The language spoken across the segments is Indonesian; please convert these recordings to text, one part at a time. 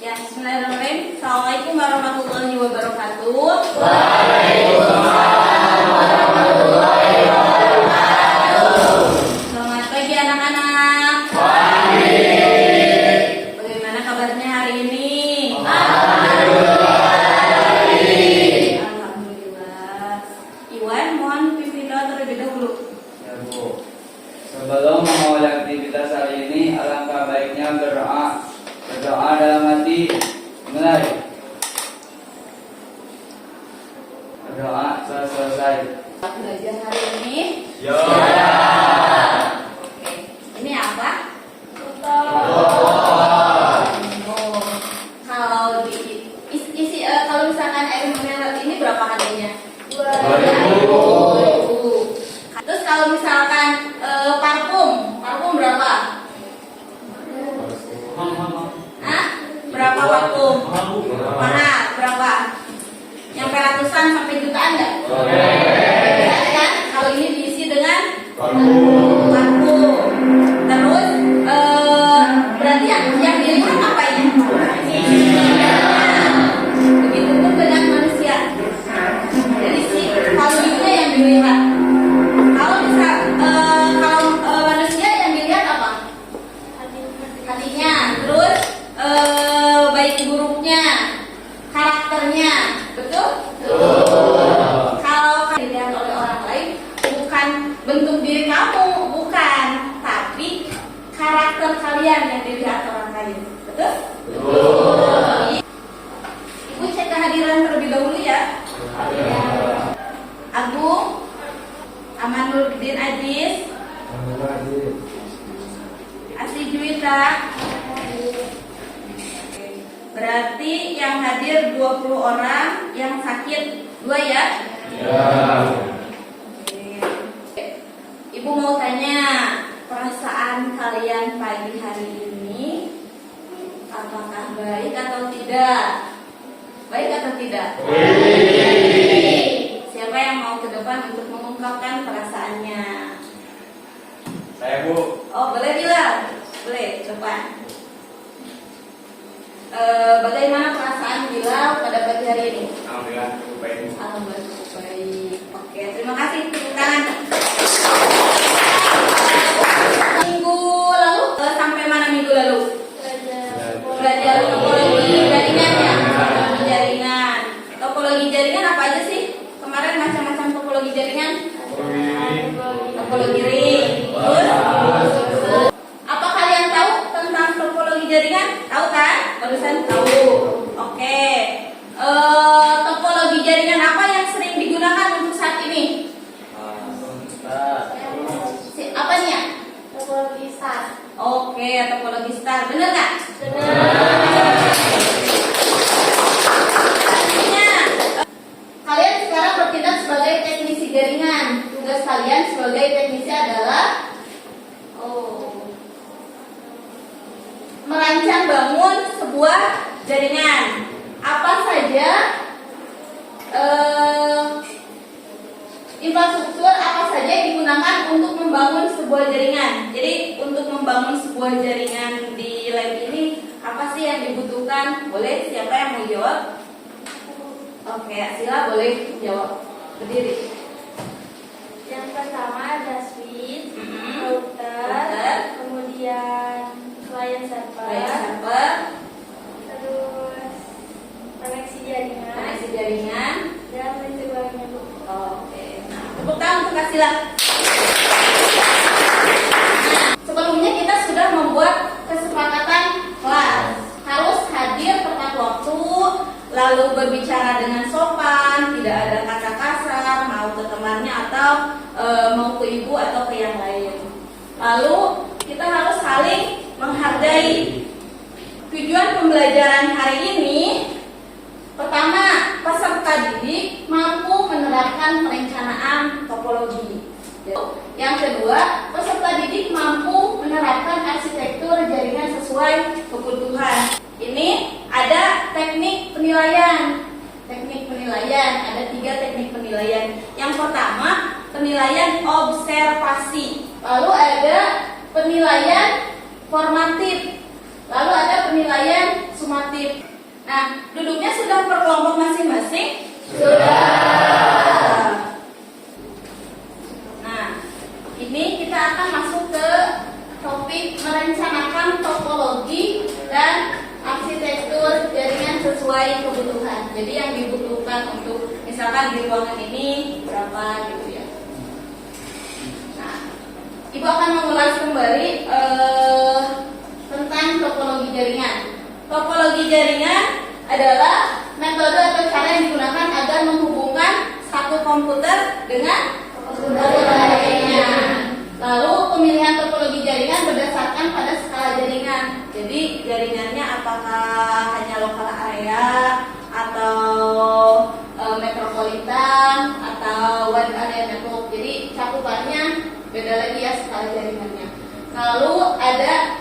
Ya, bismillahirrahmanirrahim. Assalamualaikum warahmatullahi wabarakatuh. Waalaikumsalam warahmatullahi wabarakatuh. Selamat pagi anak-anak. Pagi. Bagaimana kabarnya hari ini? Alhamdulillah. Iwan, mohon pimpin doa terlebih dahulu. Ya Bu, sebelum memulai aktivitas hari ini, alangkah baiknya berdoa. Berdoa dalam hati. Mulai. Berdoa selesai. Belajar hari ini. Ya. Oke. Ini apa? Oh, kalau kalau misalkan air mineral ini berapa harganya? 2.000. Terus kalau misalkan parfum berapa? Hah? Berapa parfum? Mahal, berapa? Nyampe ratusan sampai jutaan nggak? Kan? Kalau ini diisi dengan parfum. Terus berarti yang dilihat apa ya? Begitupun dengan manusia. Jadi volume-nya yang dilihat. Kalau misal manusia yang dilihat apa? Hatinya. Terus baik buruknya, karakternya, betul? Kalau dilihat oleh orang lain, bukan bentuk diri kamu, bukan, tapi karakter kalian yang dilihat orang lain, betul? Ibu cek kehadiran terlebih dahulu ya. Agung, Amanuddin Aziz, Asri Juwita. Berarti yang hadir 20 orang, yang sakit 2 ya? Ibu mau tanya, perasaan kalian pagi hari ini apakah baik atau tidak? Baik atau tidak? Siapa yang mau ke depan untuk mengungkapkan perasaannya? Saya Bu. Oh, boleh bilang? Boleh, coba. Bagaimana perasaan Bilal pada pagi hari ini? Alhamdulillah cukup baik. Alhamdulillah cukup baik. Oke, terima kasih. Tepuk tangan. Minggu lalu sampai mana minggu lalu? Belajar topologi jaringan ya. Topologi jaringan. Topologi jaringan apa aja sih? Kemarin macam-macam topologi jaringan. Topologi ring. Terus apa kalian tahu tentang topologi jaringan? Tahu kan? Barusan tahu. Oke. Topologi jaringan apa yang sering digunakan untuk saat ini? Apanya? Topologi star. Oke, topologi star. Benar nggak? Artinya kalian sekarang bertindak sebagai teknisi jaringan. Tugas kalian sebagai teknisi adalah merancang bangun sebuah jaringan. Apa saja infrastruktur apa saja yang digunakan untuk membangun sebuah jaringan. Jadi untuk membangun sebuah jaringan di lab ini apa sih yang dibutuhkan? Boleh, siapa yang mau jawab? Oke, Sila boleh jawab. Berdiri. Yang pertama ada switch, router, kemudian client server, terus koneksi jaringan, dan mencegahnya Bu. Oke. Nah, tepuk tangan untuk Kak Sila. Sebelumnya kita sudah membuat kesepakatan kelas harus hadir tepat waktu, lalu berbicara dengan sopan, tidak ada kata kasar, mau ke temannya atau mau ke ibu atau ke yang lain. Lalu kita harus saling menghargai. Tujuan pembelajaran hari ini, pertama, peserta didik mampu menerapkan perencanaan topologi. Yang kedua, peserta didik mampu menerapkan arsitektur jaringan sesuai kebutuhan. Ini ada teknik penilaian. Ada 3 teknik penilaian. Yang pertama, penilaian observasi. Lalu ada penilaian formatif. Lalu ada penilaian sumatif. Nah, duduknya sudah per kelompok masing-masing? Nah, ini kita akan masuk ke topik merencanakan topologi dan arsitektur jaringan sesuai kebutuhan. Jadi yang dibutuhkan untuk misalkan di ruangan ini berapa gitu ya. Nah, Ibu akan mengulas kembali tentang topologi jaringan. Topologi jaringan adalah metode atau cara yang digunakan agar menghubungkan satu komputer dengan komputer lainnya. Lalu pemilihan topologi jaringan berdasarkan pada skala jaringan. Jadi jaringannya apakah hanya lokal area atau metropolitan atau wide area network. Jadi cakupannya beda lagi ya skala jaringannya. Lalu ada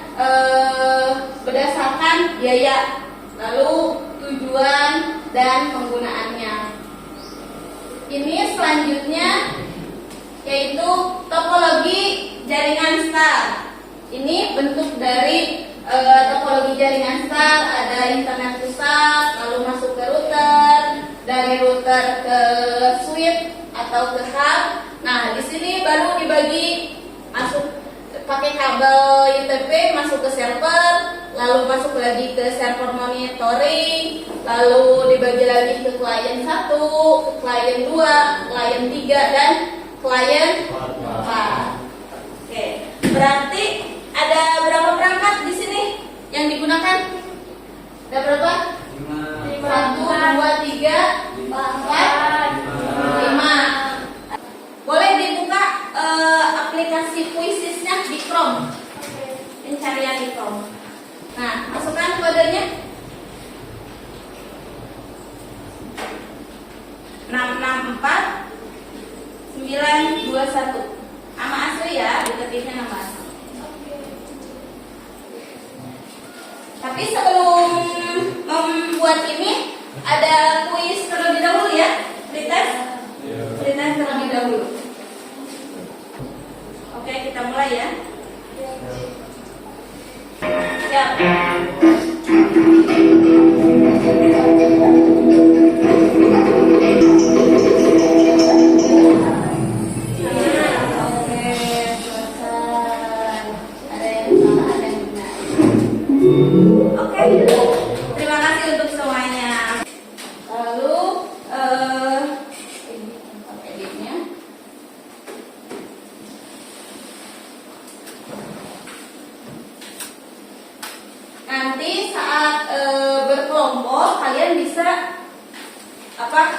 berdasarkan biaya, lalu tujuan dan penggunaannya. Ini selanjutnya yaitu topologi jaringan star. Ini bentuk dari topologi jaringan star, ada internet pusat, lalu masuk ke router, dari router ke switch atau ke hub. Nah, di sini baru dibagi masuk pakai kabel UTP masuk ke server, lalu masuk lagi ke server monitoring, lalu dibagi lagi ke klien 1, ke klien 2, klien 3 dan klien 4. Oke, berarti ada berapa perangkat di sini yang digunakan? Ada berapa? 1, 2, 3, 4, 5. Boleh dibuka aplikasi Quiziznya di Chrome. Pencarian di Chrome. Nah, masukkan kodenya 664921. Nama asli ya, diketiknya nama asli. Tapi sebelum membuat ini ada kuis terlebih dahulu ya, pretest terlebih dahulu. Oke, kita mulai ya. Siap. Oke, terima kasih untuk semuanya. Lalu editnya. Nanti saat berkelompok kalian bisa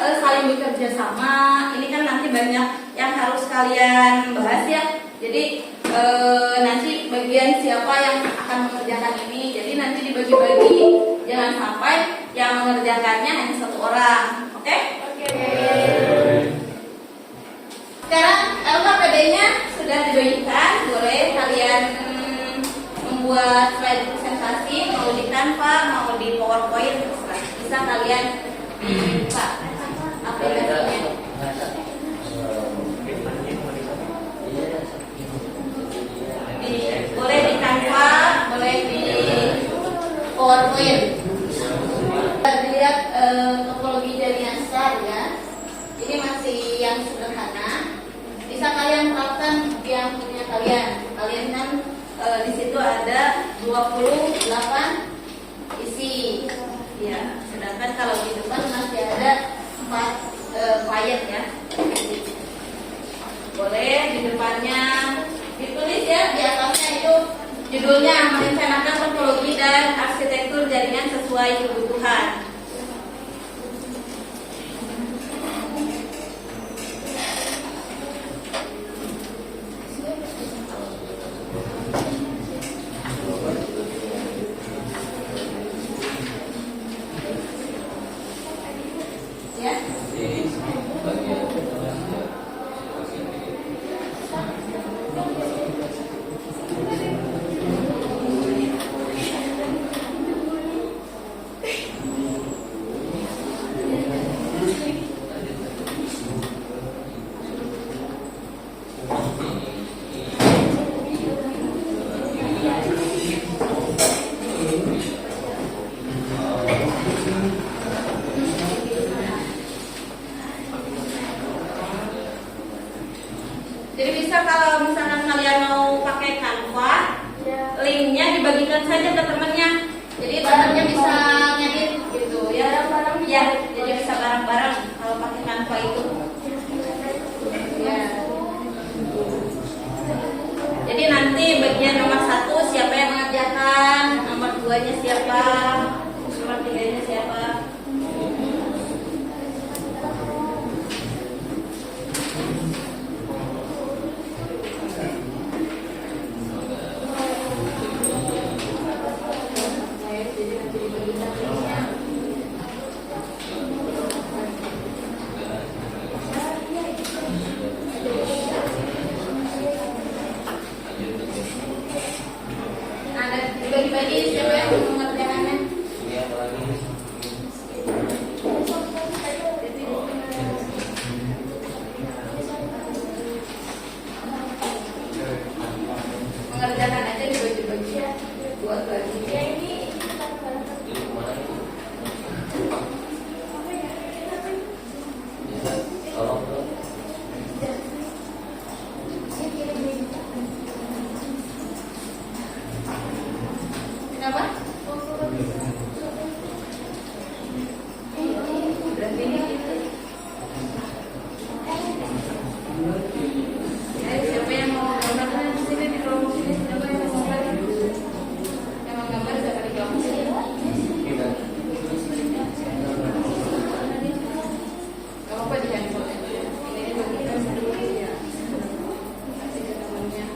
saling bekerja sama. Ini kan nanti banyak yang harus kalian bahas ya. Jadi nanti bagian siapa yang akan mengerjakan ini. Jadi nanti dibagi-bagi, jangan sampai yang mengerjakannya hanya satu orang. Oke? Oke. Sekarang LKPD-nya sudah dibagikan. Boleh kalian membuat slide presentasi, mau di Canva, mau di PowerPoint, terserah. Bisa kalian buka aplikasinya. Boleh di Canva, boleh di PowerPoint. Dilihat topologi jaringan star ya. Ini masih yang sederhana. Bisa kalian terapkan yang punya kalian. Kalian kan di situ ada 28 isi. Ya, sedangkan kalau di depan masih ada 4 klien ya. Boleh di depannya ditulis ya, di atasnya itu judulnya merencanakan topologi dan arsitektur jaringan sesuai kebutuhan. Ya. saja ke temannya. Jadi temannya bisa ngedit gitu ya. Barang-barang Ya, jadi bisa bareng-bareng kalau pakai Canva itu. Ya. Jadi nanti bagian nomor 1 siapa yang mengerjakan, nomor 2-nya siapa, nomor 3-nya siapa. Ada dibagi-bagi siapa yang mengerjakannya. Mengerjakan aja dibagi-bagi ya. Buat bagi. Ya ini Kenapa? Berarti ini gitu. Siapa yang mau gambar di sini di kelompok sini? Siapa yang mau gambar? Yang mau gambar siapa di kelompok sini? Gak apa-apa di handphone aja. Ini bagikan dulu ya. Kasih ke temannya.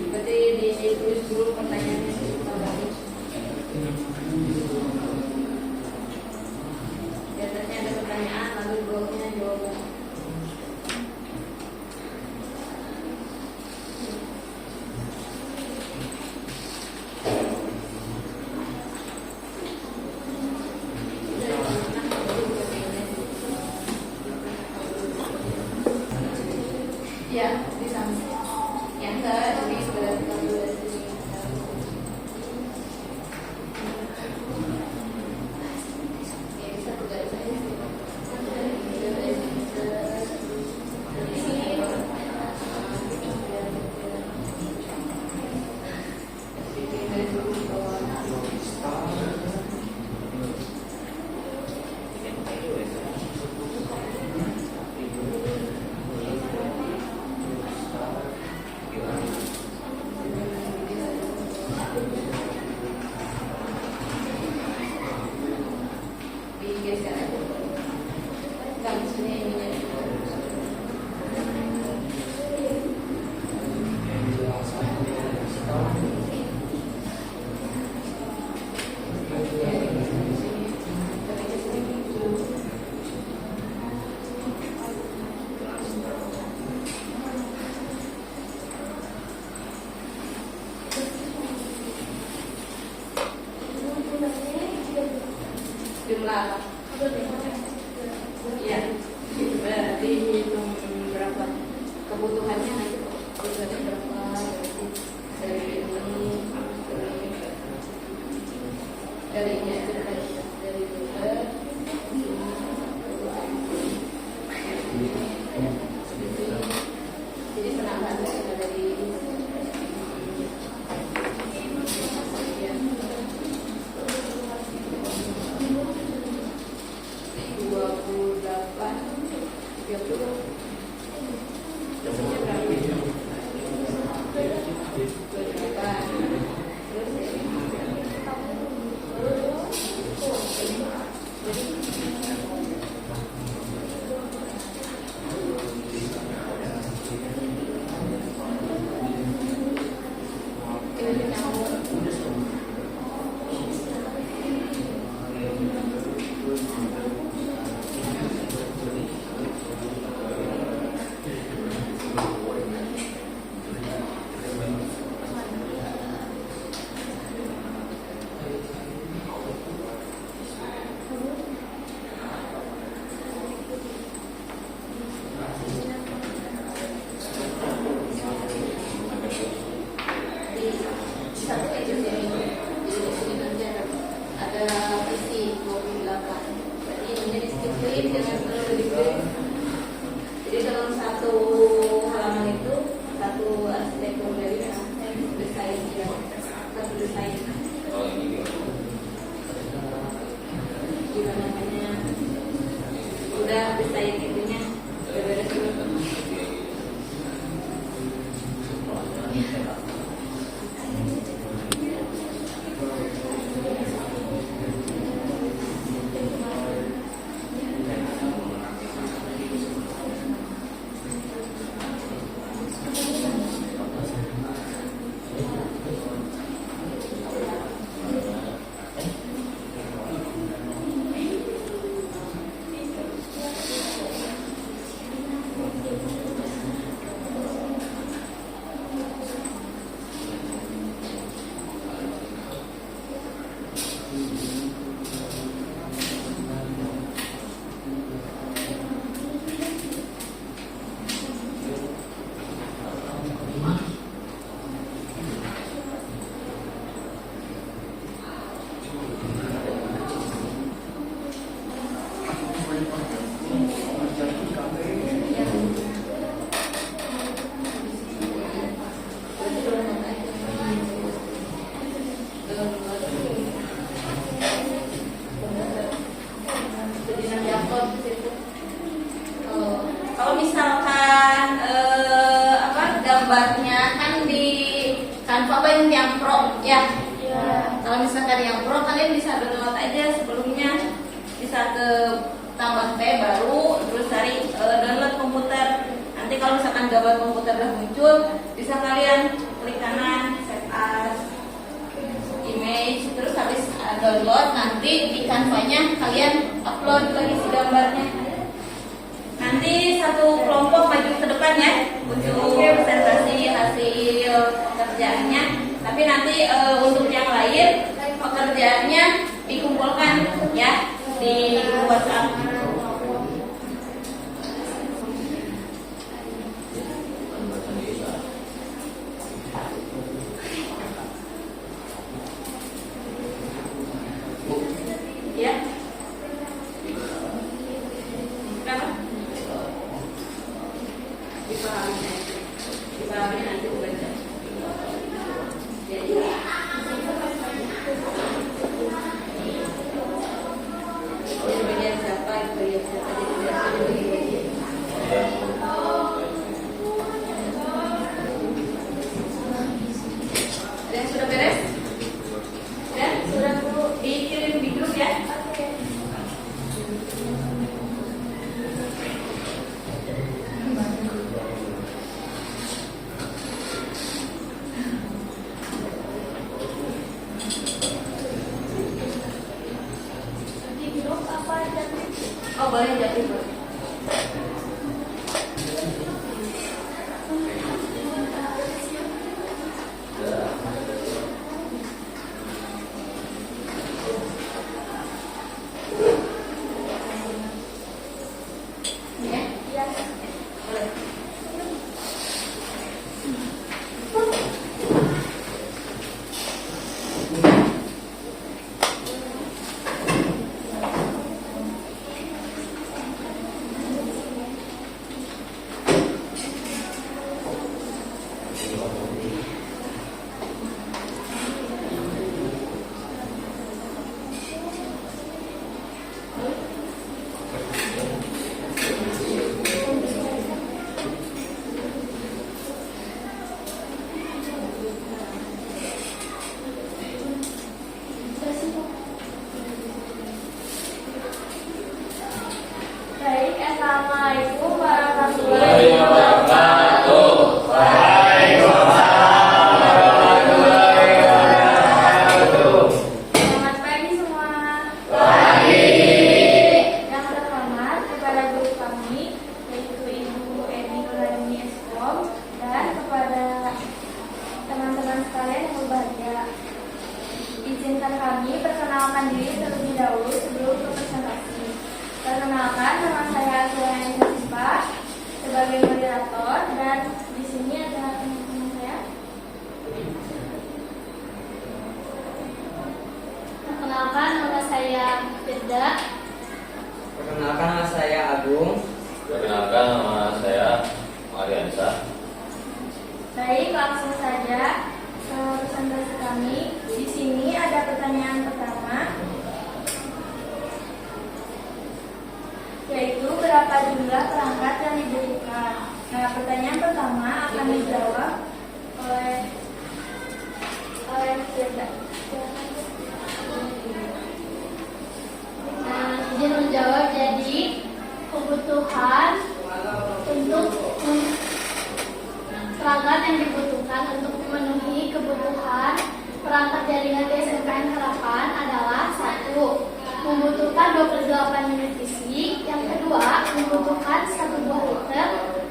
Berarti ditulis dulu pertanyaannya. Biasanya ada pertanyaan lalu bloknya jawaban. Ya, di samping. Ya enggak, jadi berarti kamu dari sini. Ya bisa dari saya sih. Digeser aja. Kan sini ininya. Jumlah apa? Ya, dihitung berapa kebutuhannya nanti kebutuhannya berapa dari ini dari ini aja dari juga jadi penambahan dari Kalau misalkan gambarnya kan di Canva banyak yang pro ya. Kalau misalkan yang pro kalian bisa download aja sebelumnya, bisa ke tambah P baru terus cari download komputer. Nanti kalau misalkan gambar komputer udah muncul, bisa kalian klik kanan save as image, terus habis download, nanti di Canva-nya kalian upload lagi si gambarnya. Nanti satu kelompok maju ke depan ya untuk presentasi hasil kerjaannya. Tapi nanti untuk yang lain pekerjaannya dikumpulkan ya di WhatsApp. Ya. Kenapa? Dipahami nanti baca. Jadi bagian siapa itu ya, siapa jadi bagian. Ada yang sudah beres? Dan sudah dikirim di grup ya. Oh boleh jadi boleh. Ya, boleh. Baik, assalamualaikum warahmatullahi wabarakatuh. Waalaikumsalam warahmatullahi wabarakatuh. Selamat pagi semua. Pagi. Yang terhormat kepada guru kami, yaitu Ibu Eni Nuraini Eskom, dan kepada teman-teman sekalian yang berbahagia. Izinkan kami perkenalkan diri terlebih dahulu sebelum ke presentasi. Perkenalkan, nama saya Azwani Nasifa sebagai moderator, dan di sini ada teman-teman saya. Perkenalkan, nama saya Firda. Perkenalkan, nama saya Agung. Perkenalkan, nama saya Mariansa. Baik, langsung saja ke presentasi kami. Di sini ada pertanyaan pertama, yaitu berapa jumlah perangkat yang diberikan. Nah, pertanyaan pertama akan dijawab oleh Firda. Izin menjawab. Jadi kebutuhan untuk perangkat yang dibutuhkan untuk memenuhi kebutuhan perangkat jaringan di SMPN Harapan adalah: 1. Membutuhkan 28 unit fisik. Yang kedua, membutuhkan 1 buah router.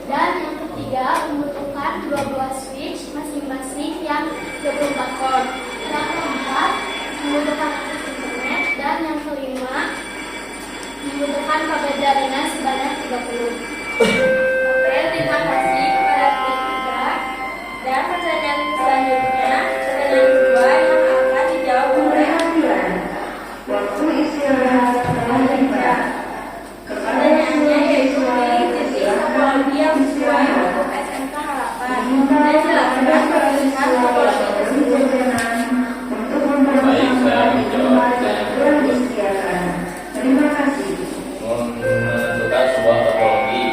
Dan yang ketiga, membutuhkan 2 buah switch masing-masing yang 24 volt. Yang keempat, membutuhkan akses internet. Dan yang kelima, membutuhkan kabel jaringan sebanyak 30. Oke, terima kasih kepada Tika. Dan pertanyaan selanjutnya, pertanyaan kedua yang akan dijawab oleh Waktu istirahat selanjutnya. pertanyaannya yaitu pilih titik topologi yang sesuai untuk SMK Harapan. Dan silakan perlihatkan topologi tersebut. Untuk membantu Baik, saya menjawab pertanyaan aturan tersebut. disediakan. Terima kasih. Menentukan sebuah topologi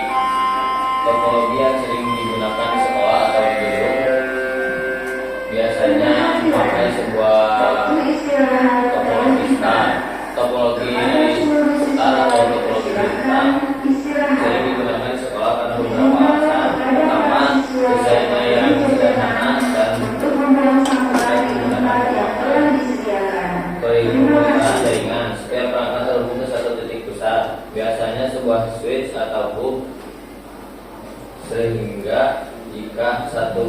yang sering digunakan di sekolah atau di gedung, biasanya memakai sebuah Waktu istirahat topologi star. Topologi star atau topologi bintang sering digunakan di sekolah karena beberapa alasan. Pertama, desainnya yang sederhana dan untuk melaksanakan kembali aturan disediakan. penggunaan jaringan. Setiap perangkat terhubung ke satu titik pusat, biasanya sebuah switch atau hub, sehingga jika satu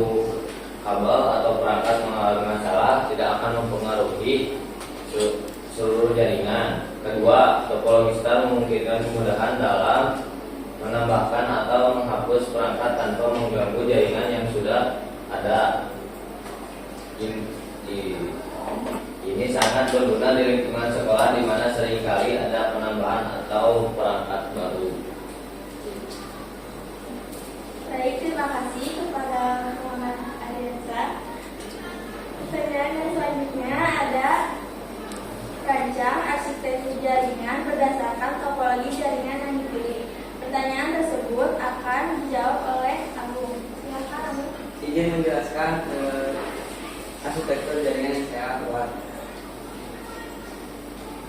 kabel atau perangkat mengalami masalah tidak akan mempengaruhi seluruh jaringan. Kedua, topologi star memungkinkan kemudahan dalam menambahkan atau menghapus perangkat tanpa mengganggu jaringan yang sudah ada. Ini sangat berguna di lingkungan sekolah di mana seringkali ada penambahan atau perangkat baru. Baik, terima kasih kepada Muhammad Ariansa. Pertanyaan yang selanjutnya ada: rancang arsitektur jaringan berdasarkan topologi jaringan yang dipilih. Pertanyaan tersebut akan dijawab oleh Agung. Silakan Agung. Izin menjelaskan arsitektur jaringan yang saya buat.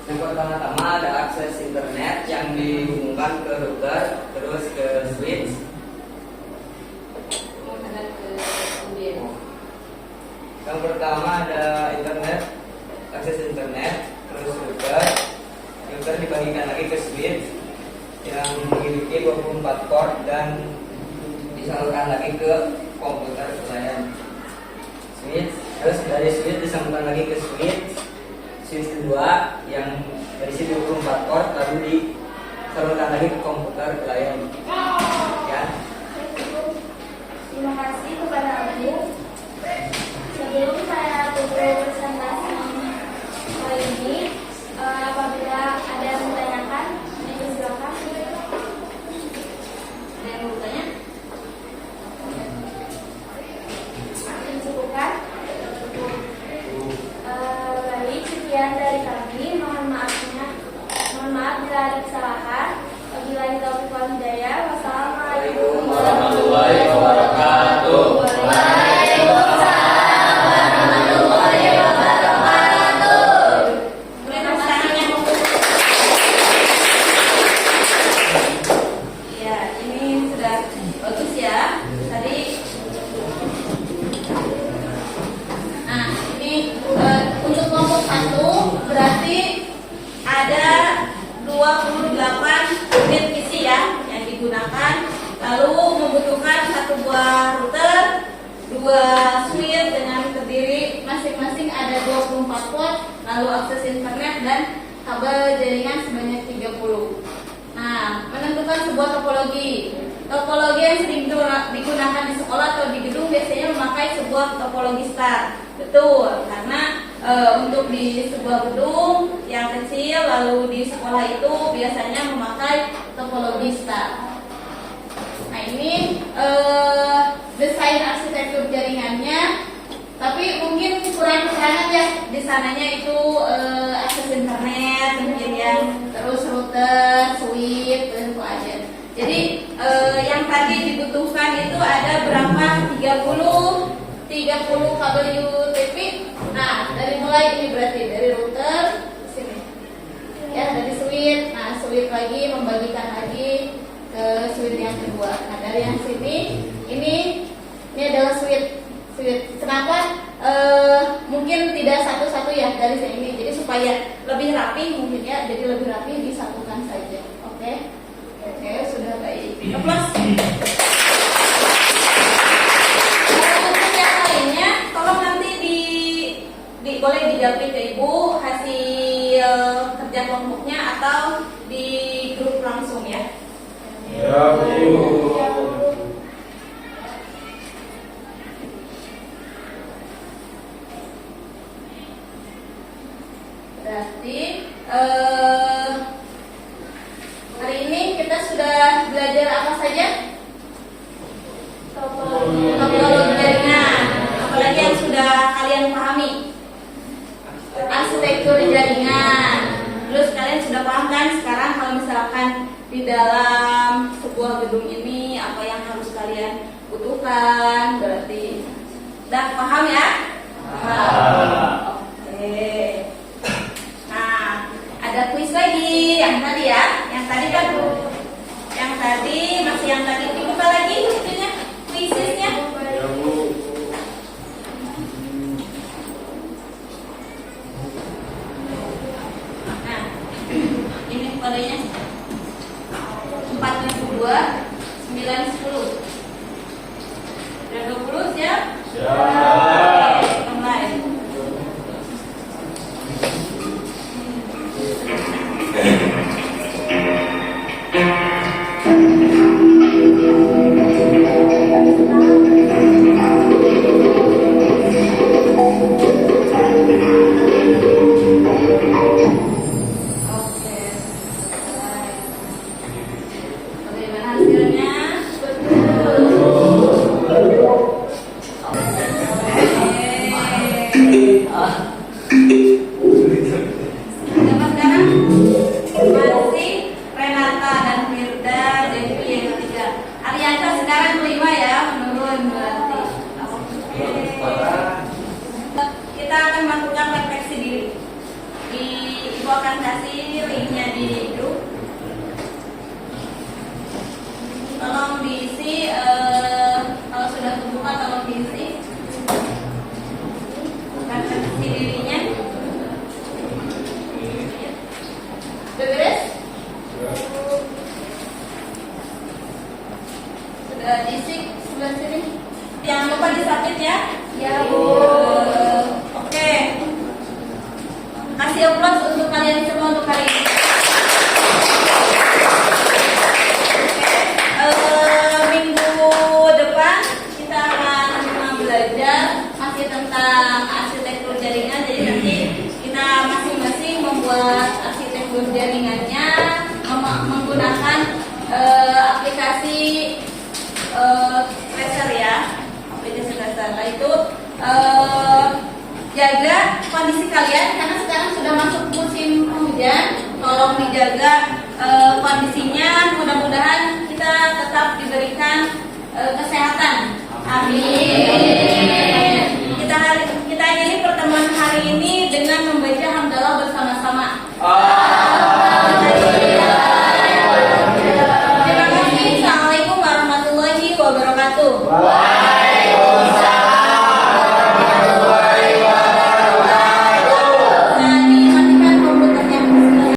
Yang pertama-tama ada akses internet yang dihubungkan ke router, terus ke switch. Yang pertama ada internet, akses internet, terus router. Router dibagikan lagi ke switch yang memiliki 24 port dan disalurkan lagi ke komputer klien. Switch, terus dari switch disambungkan lagi ke switch kedua yang berisi 24 port lalu disalurkan lagi ke komputer klien. Ya. Terima kasih kepada Agung. Sebelum saya tutup presentasi kali ini, apabila ada yang menanyakan, silakan. Ada yang mau bertanya? Cukupkan. Baik, sekian dari kami. Mohon maaf bila ada kesalahan. Wabillahi taufiq wal hidayah. Wassalamualaikum Warahmatullahi wabarakatuh. Ya, ini sudah bagus ya. Tadi, nah ini untuk kelompok 1 berarti ada 28 unit PC ya yang digunakan. Lalu membutuhkan 1 buah router, 2 switch dengan terdiri masing-masing ada 24 port, lalu akses internet dan kabel jaringan sebanyak 30. Nah, menentukan sebuah topologi. Topologi yang sering digunakan di sekolah atau di gedung biasanya memakai sebuah topologi star. Betul, karena untuk di sebuah gedung yang kecil lalu di sekolah itu biasanya memakai topologi star. Nah, ini desain arsitektur jaringannya, tapi mungkin kurang kekurangan ya di sananya itu akses internet mungkin ya, terus router, switch dan itu aja. Jadi yang tadi dibutuhkan itu ada berapa? 30 30 kabel UTP. Nah, dari mulai ini berarti dari router ke sini. Ya, dari switch. Nah, switch lagi membagikan lagi ke switch yang kedua. Nah, dari yang sini ini adalah switch. Kenapa mungkin tidak satu-satu ya dari sini? Jadi supaya lebih rapi mungkin ya. Jadi lebih rapi disatukan saja. Oke. Oke, sudah baik. Plus. Untuk yang lainnya, tolong nanti boleh dijawab ke Ibu hasil kerja kelompoknya atau di grup langsung ya. Ya, Bu. Berarti hari ini kita sudah belajar apa saja? Topologi jaringan. Apalagi yang sudah kalian pahami? Arsitektur jaringan. Terus kalian sudah paham kan sekarang kalau misalkan di dalam sebuah gedung ini apa yang harus kalian butuhkan? Berarti udah paham ya? Paham. Oke. Nah, ada kuis lagi yang tadi ya. Yang tadi kan yang tadi masih yang tadi dibuka lagi itunya kuisnya. Ya, Bu. Nah, ini kodenya 4.2 910. Udah 20 siap? Siap. Oke, mulai. Oke. Bagaimana hasilnya? Dapat sekarang masih Renata dan Firda, Devi yang ketiga. Ariansa sekarang kelima ya, menurun berarti. Oke. Kita akan melakukan refleksi diri. Ibu akan kasih linknya di grup. Tolong diisi, kalau sudah terbuka tolong diisi. Refleksi dirinya. Sudah beres? Sudah diisi sebelah sini. Jangan lupa disubmit ya. Ya, Bu. Oke. Kasih aplaus untuk kalian semua untuk hari ini. Minggu depan kita akan belajar masih tentang arsitektur jaringan. Jadi nanti kita masing-masing membuat arsitektur jaringannya menggunakan aplikasi tracer ya, aplikasi tracer. Nah itu jaga kondisi kalian karena sekarang sudah masuk musim hujan. Tolong dijaga kondisinya. Mudah-mudahan kita tetap diberikan kesehatan. Amin. Kita akhiri pertemuan hari ini dengan membaca hamdalah bersama-sama.